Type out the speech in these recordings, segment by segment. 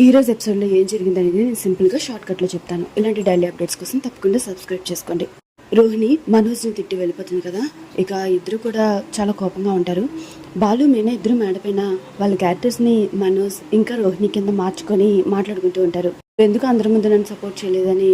ఈరోజు ఎపిసోడ్లో ఏం జరిగిందనేది నేను సింపుల్గా షార్ట్కట్లో చెప్తాను. ఇలాంటి డైలీ అప్డేట్స్ కోసం తప్పకుండా సబ్స్క్రైబ్ చేసుకోండి. రోహిణి మనోజ్ని తిట్టి వెళ్ళిపోతుంది కదా. ఇక ఇద్దరు కూడా చాలా కోపంగా ఉంటారు. బాలు మీనా ఇద్దరు మేడపైన వాళ్ళ క్యారెక్టర్స్ని మనోజ్ ఇంకా రోహిణి కింద మార్చుకొని మాట్లాడుకుంటూ ఉంటారు. ఎందుకు అందరి ముందు నన్ను సపోర్ట్ చేయలేదని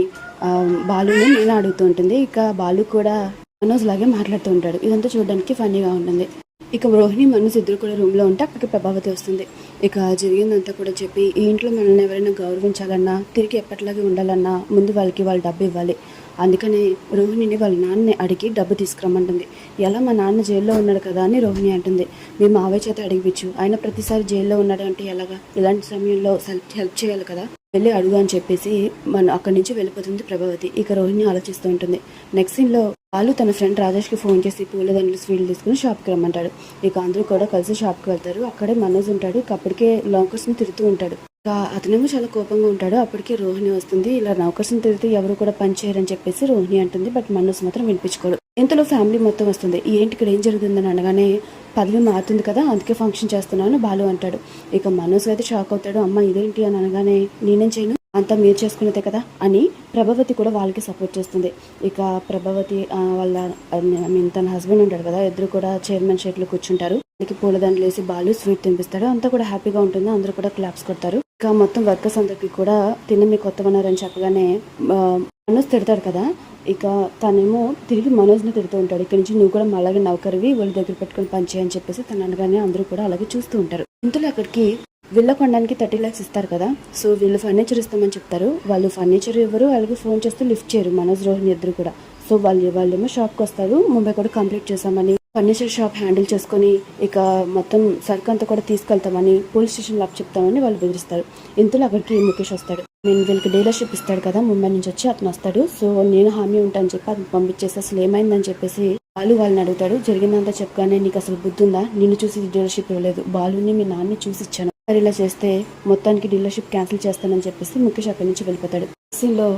బాలుని మీనా అడుగుతూ ఉంటుంది. ఇక బాలు కూడా మనోజ్ లాగే మాట్లాడుతూ ఉంటాడు. ఇదంతా చూడడానికి ఫన్నీగా ఉంటుంది. ఇక రోహిణి మనసు ఇద్దరు కూడా రూమ్లో ఉంటే అక్కడికి ప్రభావతి వస్తుంది. ఇక జరిగిందంతా కూడా చెప్పి ఈ ఇంట్లో మనల్ని ఎవరైనా గౌరవించాలన్నా తిరిగి ఎప్పటిలాగే ఉండాలన్నా ముందు వాళ్ళకి వాళ్ళు డబ్బు ఇవ్వాలి. అందుకని రోహిణిని వాళ్ళ నాన్నని అడిగి డబ్బు తీసుకురమ్మంటుంది. ఎలా మా నాన్న జైల్లో ఉన్నాడు కదా అని రోహిణి అంటుంది. మీ మావయ్య చేత అడిగిపించు, ఆయన ప్రతిసారి జైల్లో ఉన్నాడు అంటే ఎలాగా, ఇలాంటి సమయంలో హెల్ప్ చేయాలి కదా, వెళ్ళి అడుగు అని చెప్పేసి అక్కడి నుంచి వెళ్ళిపోతుంది ప్రభావతి. ఇక రోహిణి ఆలోచిస్తూ ఉంటుంది. నెక్స్ట్ సీన్లో వాళ్ళు తన ఫ్రెండ్ రాజేష్కి ఫోన్ చేసి పూలదండలు స్వీట్లు తీసుకుని షాప్కి రమ్మంటాడు. ఇక అందరూ కూడా కలిసి షాప్కి వెళ్తారు. అక్కడే మనోజ్ ఉంటాడు. ఇక అప్పటికే నౌకర్స్ని తిరుగుతూ ఉంటాడు. ఇక అతనేమో చాలా కోపంగా ఉంటాడు. అప్పటికే రోహిణి వస్తుంది. ఇలా నౌకర్స్ని తిరిగితే ఎవరు కూడా పని చేయరని చెప్పేసి రోహిణి అంటుంది. బట్ మనోజ్ మాత్రం వినిపించుకోడు. ఇంతలో ఫ్యామిలీ మొత్తం వస్తుంది. ఏంటి ఇక్కడ ఏం జరుగుతుందని అనగానే పదవి మారుతుంది కదా, అందుకే ఫంక్షన్ చేస్తున్నాను బాలు అంటాడు. ఇక మనోజ్ అయితే షాక్ అవుతాడు. అమ్మ ఇదేంటి అని అనగానే నేనేం చేయను, అంతా మీరు చేసుకునేదే కదా అని ప్రభావతి కూడా వాళ్ళకి సపోర్ట్ చేస్తుంది. ఇక ప్రభావతి వాళ్ళ తన హస్బెండ్ ఉంటాడు కదా, ఇద్దరు కూడా చైర్మన్ షీట్లో కూర్చుంటారు. వాళ్ళకి పూలదండలు వేసి బాలు స్వీట్ తినిపిస్తాడు. అంతా కూడా హ్యాపీగా ఉంటుంది. అందరూ కూడా క్లాప్స్ కొడతారు. ఇక మొత్తం వర్కర్స్ అందరికి కూడా తిన్న మీ కొత్త ఉన్నారని చెప్పగానే మనోజ్ తిడతాడు కదా. ఇక తనేమో తిరిగి మనోజ్ని తిడుతూ ఉంటాడు. ఇక్కడ నుంచి నువ్వు కూడా అలాగే నౌకరివి వాళ్ళ దగ్గర పెట్టుకుని పనిచేయని చెప్పేసి తను అనగానే అందరూ కూడా అలాగే చూస్తూ ఉంటారు. ఇంతలో అక్కడికి విల్ల కొనడానికి 30 lakhs ఇస్తారు కదా. సో వీళ్ళు ఫర్నిచర్ ఇస్తామని చెప్తారు. వాళ్ళు ఫర్నిచర్ ఇవ్వరు, అలాగే ఫోన్ చేస్తూ లిఫ్ట్ చేయరు మనోజ్ రోహిణి ఇద్దరు కూడా. సో వాళ్ళేమో షాప్కి వస్తారు. ముంబై కూడా కంప్లీట్ చేసామని, ఫర్నిచర్ షాప్ హ్యాండిల్ చేసుకొని ఇక మొత్తం సరుకు అంతా కూడా తీసుకెళ్తామని, పోలీస్ స్టేషన్లో చెప్తామని వాళ్ళు బెదిరిస్తారు. ఇంతలో అక్కడికి ముఖేష్ వస్తాడు. నేను వీళ్ళకి డీలర్షిప్ ఇస్తాడు కదా ముంబై నుంచి వచ్చి, అతను వస్తాడు. సో నేను హామీ ఉంటాను చెప్పి అతను పంపించేసి అసలు ఏమైందని చెప్పేసి వాళ్ళని అడుగుతాడు. జరిగిందంతా చెప్పగానే నీకు అసలు బుద్ధి ఉందా, నిన్ను చూసి డీలర్షిప్ ఇవ్వలేదు, బాలుని మీ నాన్నని చూసి ఇచ్చాను, సరే ఇలా చేస్తే మొత్తానికి డీలర్షిప్ క్యాన్సిల్ చేస్తానని చెప్పేసి ముఖేష్ అక్కడి నుంచి వెళ్ళిపోతాడు. సీన్లో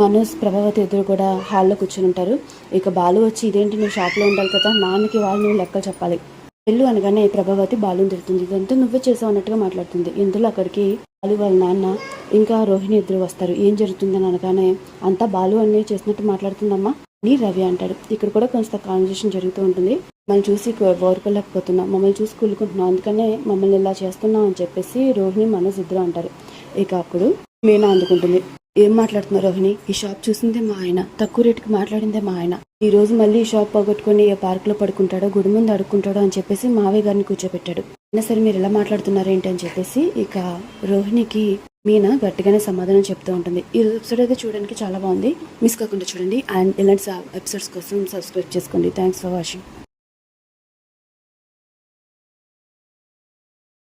మనోజ్ ప్రభావతి ఇద్దరు కూడా హాల్లో కూర్చుని ఉంటారు. ఇక బాలు వచ్చి ఇదేంటి నువ్వు షాప్లో ఉండాలి కదా, నాన్నకి వాళ్ళు నువ్వు లెక్కలు చెప్పాలి వెళ్ళు అనగానే ప్రభావతి బాలుని తిడుతుంది. ఇదంతా నువ్వే చేసావు అన్నట్టుగా మాట్లాడుతుంది. ఇందులో అక్కడికి బాలు వాళ్ళ నాన్న ఇంకా రోహిణి ఇద్దరు వస్తారు. ఏం జరుగుతుందని అనగానే అంతా బాలు అన్నీ చేసినట్టు మాట్లాడుతుందమ్మా నీ రవి అంటాడు. ఇక్కడ కూడా కొంచెం కాన్వర్సేషన్ జరుగుతూ ఉంటుంది. మమ్మల్ని చూసి ఓరుకోలేకపోతున్నాం, మమ్మల్ని చూసి కూలుకుంటున్నాం, అందుకనే మమ్మల్ని ఇలా చేస్తున్నాం అని చెప్పేసి రోహిణి మనోజ్ ఇద్దరు అంటారు. ఇక అప్పుడు మీనా అందుకుంటుంది. ఏం మాట్లాడుతున్నారు రోహిణి, ఈ షాప్ చూసిందే మా ఆయన, తక్కువ రేటుకి మాట్లాడిందే మా ఆయన, ఈ రోజు మళ్ళీ ఈ షాప్ పోగొట్టుకుని ఏ పార్క్ లో పడుకుంటాడో గుడి ముందు అడుక్కుంటాడో అని చెప్పేసి మావయ్య గారిని కూర్చోబెట్టాడు. అయినా సరే మీరు ఎలా మాట్లాడుతున్నారు ఏంటి అని చెప్పేసి ఇక రోహిణికి మీనా గట్టిగానే సమాధానం చెప్తూ ఉంటుంది. ఈ ఎపిసోడ్ అయితే చూడడానికి చాలా బాగుంది. మిస్ కాకుండా చూడండి. అండ్ ఇలాంటి ఎపిసోడ్స్ కోసం సబ్స్క్రైబ్ చేసుకోండి. Thanks for watching.